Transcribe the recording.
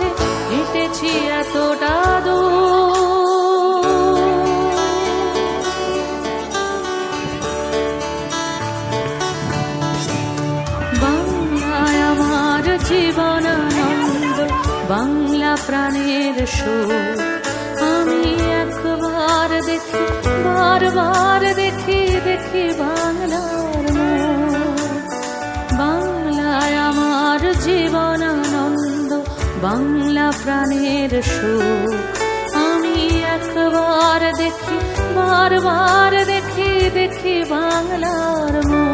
পথে হেঁটেছি এতটা দূর। বাংলায় আমার জীবনানন্দ, বাংলা প্রাণের সুখ। আমি একবার দেখি, বারবার দেখি, দেখি বাংলার মুখ। বাংলায় আমার জীবনানন্দ, বাংলা প্রাণের সুখ। আমি একবার দেখি, বারবার দেখি, দেখি বাংলার মুখ।